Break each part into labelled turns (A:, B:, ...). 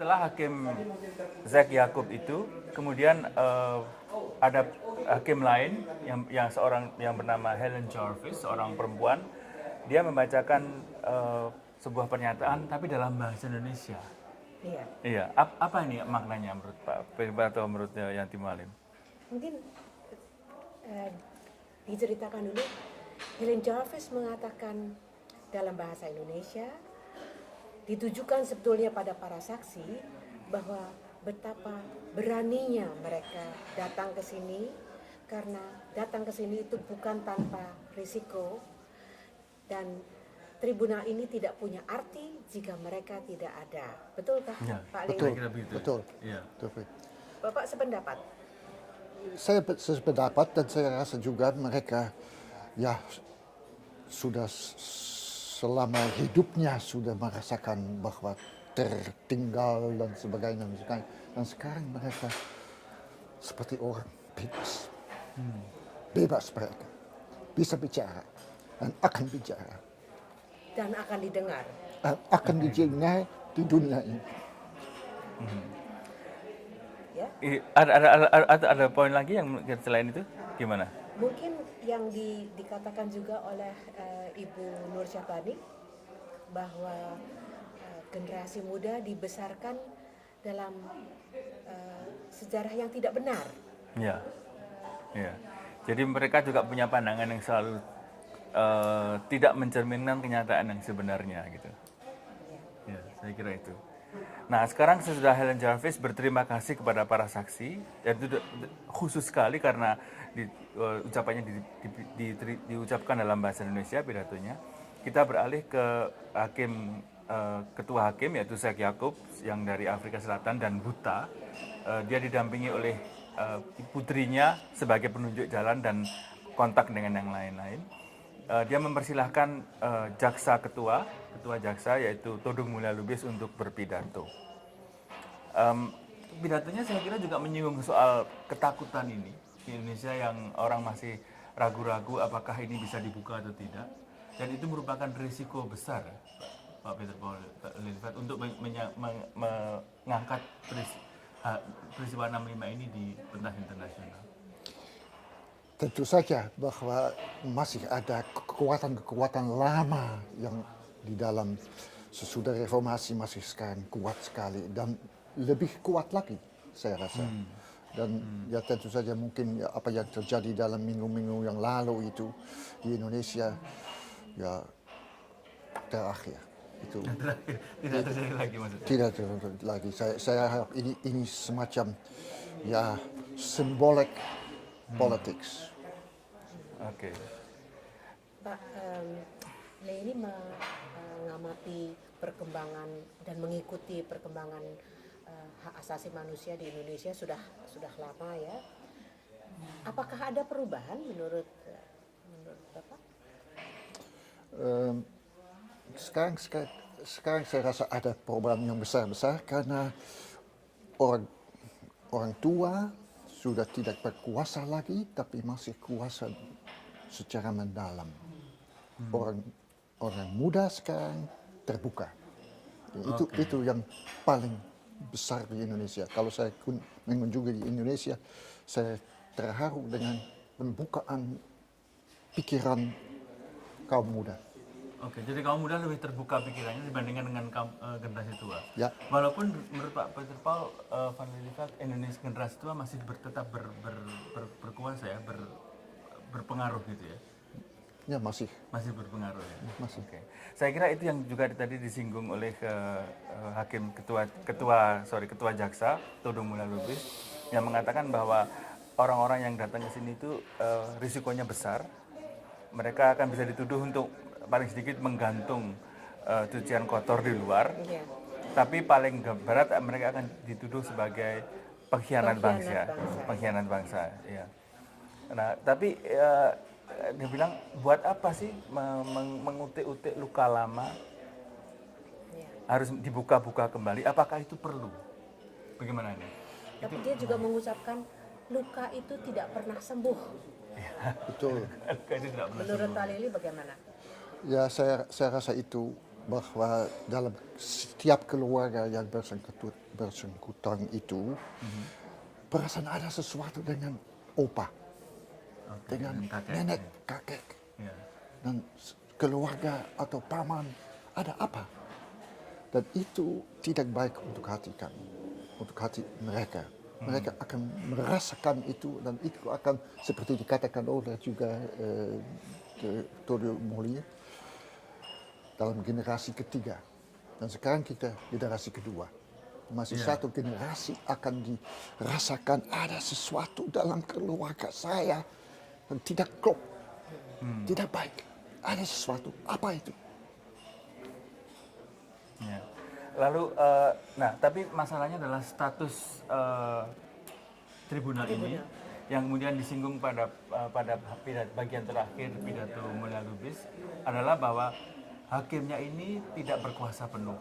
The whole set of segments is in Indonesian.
A: setelah Hakim Zack Yaqub itu, kemudian ada hakim lain yang seorang yang bernama Helen Jarvis, seorang perempuan. Dia membacakan sebuah pernyataan tapi dalam bahasa Indonesia.
B: Iya.
A: Iya, apa ini maknanya menurut Pak Firman atau menurut Yanti Malim?
B: Mungkin diceritakan dulu. Helen Jarvis mengatakan dalam bahasa Indonesia, ditujukan sebetulnya pada para saksi bahwa betapa beraninya mereka datang ke sini, karena datang ke sini itu bukan tanpa risiko, dan tribunal ini tidak punya arti jika mereka tidak ada. Betulkah,
A: Ya,
B: Pak
C: betul.
B: Lili?
C: Betul.
A: Iya.
C: Betul.
B: Bapak sependapat?
C: Saya sependapat dan saya rasa juga mereka ya sudah selama hidupnya sudah merasakan bahwa tertinggal dan sebagainya. Dan sekarang mereka seperti orang bebas. Bebas mereka. Bisa bicara dan akan bicara.
B: Dan akan didengar.
C: Akan didengar di dunia ini.
B: Ya?
A: Ada poin lagi yang selain itu gimana?
B: Mungkin yang dikatakan juga oleh Ibu Nur Syahbani bahwa generasi muda dibesarkan dalam sejarah yang tidak benar.
A: Ya, ya. Jadi mereka juga punya pandangan yang selalu tidak mencerminkan kenyataan yang sebenarnya gitu. Ya, saya kira itu. Nah, sekarang sesudah Helen Jarvis berterima kasih kepada para saksi, dan itu khusus sekali karena ucapannya diucapkan dalam bahasa Indonesia pidatonya. Kita beralih ke ketua hakim yaitu Zack Yaqub yang dari Afrika Selatan dan buta. Dia didampingi oleh putrinya sebagai penunjuk jalan dan kontak dengan yang lain-lain. Dia mempersilahkan ketua jaksa yaitu Todung Mulya Lubis untuk berpidato. Pidatonya saya kira juga menyinggung soal ketakutan ini di Indonesia yang orang masih ragu-ragu apakah ini bisa dibuka atau tidak, dan itu merupakan risiko besar, Pak Peter Paul Lilifat, untuk mengangkat peristiwa 65 ini di pentas internasional.
C: Tentu saja bahwa masih ada kekuatan-kekuatan lama yang di dalam sesudah reformasi masih sekarang kuat sekali dan lebih kuat lagi saya rasa. Dan ya tentu saja mungkin ya, apa yang terjadi dalam minggu-minggu yang lalu itu di Indonesia ya terakhir. Itu
A: Tidak terjadi lagi maksudnya.
C: tidak terjadi lagi. Saya harap ini semacam ya symbolic politics.
A: Oke.
B: Pak Leni mengamati perkembangan dan mengikuti perkembangan hak asasi manusia di Indonesia sudah lama ya. Apakah ada perubahan menurut Bapak?
C: Sekarang saya rasa ada perubahan yang besar-besar karena orang tua sudah tidak berkuasa lagi tapi masih kuasa secara mendalam. Orang muda sekarang terbuka. Itu yang paling besar di Indonesia. Kalau saya mengunjungi di Indonesia, saya terharu dengan pembukaan pikiran kaum muda.
A: Oke, jadi kaum muda lebih terbuka pikirannya dibandingkan dengan generasi tua.
C: Ya.
A: Walaupun menurut Pak Peter Paul Van Lilifat, Indonesia generasi tua masih tetap berkuasa ya, berpengaruh gitu ya.
C: Ya masih
A: Berpengaruh ya.
C: Masih.
A: Oke. Saya kira itu yang juga tadi disinggung oleh hakim ketua jaksa Todung Mulya Lubis yang mengatakan bahwa orang-orang yang datang ke sini itu risikonya besar. Mereka akan bisa dituduh untuk paling sedikit menggantung cucian kotor di luar.
B: Yeah.
A: Tapi paling berat mereka akan dituduh sebagai pengkhianat bangsa. Ya. Nah, tapi dia bilang buat apa sih mengutik-utik luka lama? Harus dibuka-buka kembali. Apakah itu perlu? Bagaimana ini?
B: Tapi dia juga mengucapkan luka itu tidak pernah sembuh.
C: betul.
B: Menurut Pak Lili bagaimana?
C: Ya saya rasa itu bahwa dalam setiap keluarga yang bersangkutan bersangkutan itu, perasaan ada sesuatu dengan opa,
A: Oke,
C: dengan
A: kakek,
C: nenek,
A: ya.
C: kakek,
A: Ya.
C: dan keluarga atau paman, ada apa? Dan itu tidak baik untuk hati kami, untuk hati mereka. Mereka akan merasakan itu dan itu akan seperti dikatakan oleh juga Todio Moli dalam generasi ketiga. Dan sekarang kita generasi kedua. Masih satu generasi akan dirasakan ada sesuatu dalam keluarga saya yang tidak klop, tidak baik. Ada sesuatu, apa itu?
A: Ya. Lalu, nah tapi masalahnya adalah status tribunal ini yang kemudian disinggung pada bagian terakhir pidato Mulia Lubis adalah bahwa hakimnya ini tidak berkuasa penuh.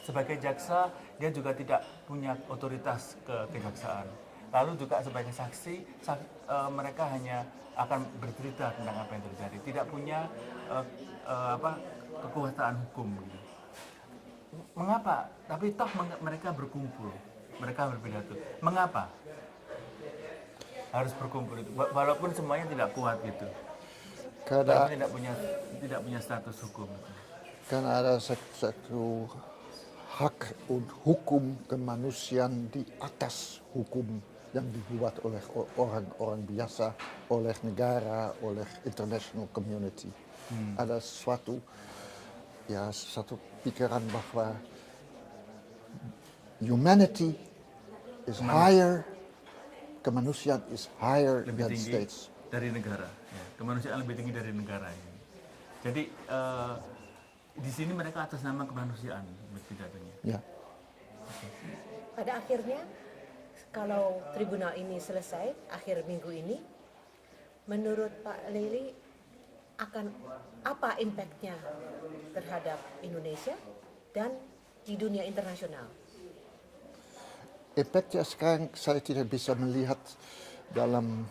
A: Sebagai jaksa, dia juga tidak punya otoritas kejaksaan. Lalu juga sebagai saksi, mereka hanya akan bercerita tentang apa yang terjadi, tidak punya kekuasaan hukum. Gitu. Mengapa? Tapi toh mereka berkumpul, mereka berpidato. Mengapa harus berkumpul itu? Walaupun semuanya tidak kuat gitu,
C: Karena
A: tidak punya status hukum. Gitu.
C: karena ada satu hak hukum kemanusiaan di atas hukum yang dibuat oleh orang-orang biasa, oleh negara, oleh international community. Ada satu pikiran bahwa humanity is higher, kemanusiaan is higher
A: Lebih
C: than
A: tinggi
C: states.
A: dari negara. Ya. Kemanusiaan lebih tinggi dari negara. Ya. Jadi di sini mereka atas nama kemanusiaan berpidatonya.
C: Ya.
B: Pada akhirnya, kalau tribunal ini selesai akhir minggu ini, menurut Pak Lely akan apa impactnya terhadap Indonesia dan di dunia internasional?
C: Efeknya sekarang saya tidak bisa melihat dalam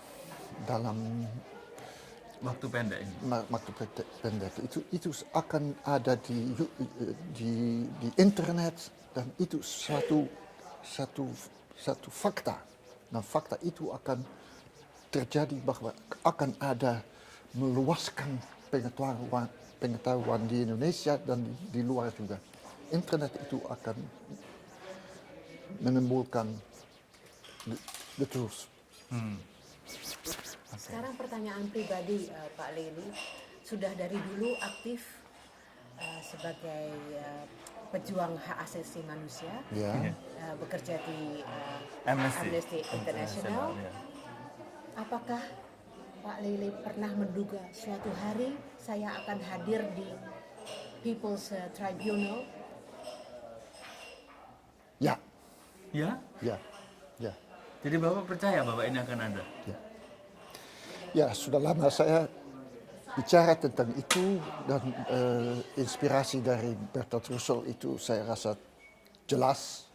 A: Waktu pendek ini.
C: waktu pendek. Itu akan ada di internet dan itu satu fakta. Dan fakta itu akan terjadi bahwa akan ada meluaskan pengetahuan di Indonesia dan di luar juga. Internet itu akan menimbulkan the truth.
B: Sekarang pertanyaan pribadi Pak Lely, sudah dari dulu aktif sebagai pejuang hak asasi manusia,
C: Ya.
B: bekerja di
A: Amnesty
B: International.
A: ya.
B: Apakah Pak Lely pernah menduga suatu hari saya akan hadir di People's Tribunal?
C: Ya.
A: Ya?
C: Ya. Ya.
A: Jadi Bapak percaya bahwa ini akan ada?
C: Ya. Ya, sudah lama saya bicara tentang itu dan inspirasi dari Bertrand Russell itu saya rasa jelas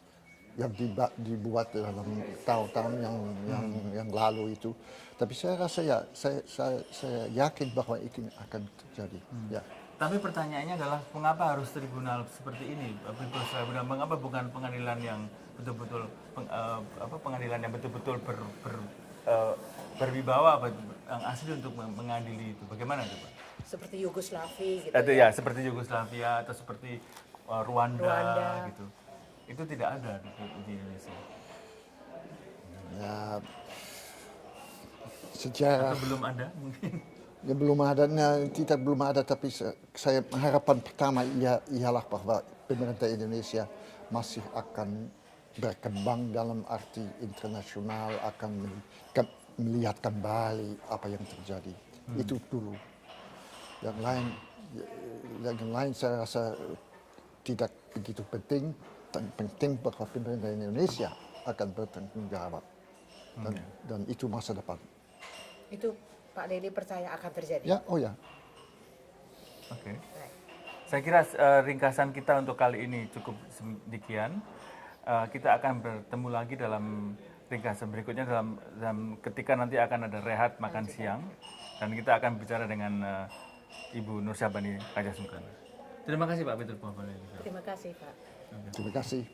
C: yang dibuat dalam tahun-tahun yang lalu itu. Tapi saya rasa ya, saya yakin bahwa itu akan terjadi. Ya.
A: Tapi pertanyaannya adalah mengapa harus tribunal seperti ini? People's Tribunal, mengapa bukan pengadilan yang betul-betul pengadilan yang betul-betul berwibawa, yang asli untuk mengadili itu? Bagaimana itu, Pak?
B: Seperti Yugoslavia gitu.
A: Itu ya, seperti Yugoslavia atau seperti Rwanda gitu. Itu tidak ada di Indonesia.
C: Ya, sejarah.
A: Atau belum ada mungkin.
C: Ya, belum ada, tapi saya harapan pertama ialah bahwa pemerintah Indonesia masih akan berkembang dalam arti internasional, akan melihat kembali apa yang terjadi. Itu dulu. Yang lain saya rasa tidak begitu penting. Penting bahwa pemerintah Indonesia akan bertanggung jawab. Dan itu masa depan.
B: Itu Pak Lely percaya akan terjadi?
C: Ya, oh ya.
A: Oke. Saya kira ringkasan kita untuk kali ini cukup demikian. Kita akan bertemu lagi dalam ringkasan berikutnya dalam ketika nanti akan ada rehat makan siang dan kita akan bicara dengan Ibu Nur Syabani Kajasungkan. Terima kasih Pak Peter Puan.
B: Terima kasih Pak.
C: Terima kasih.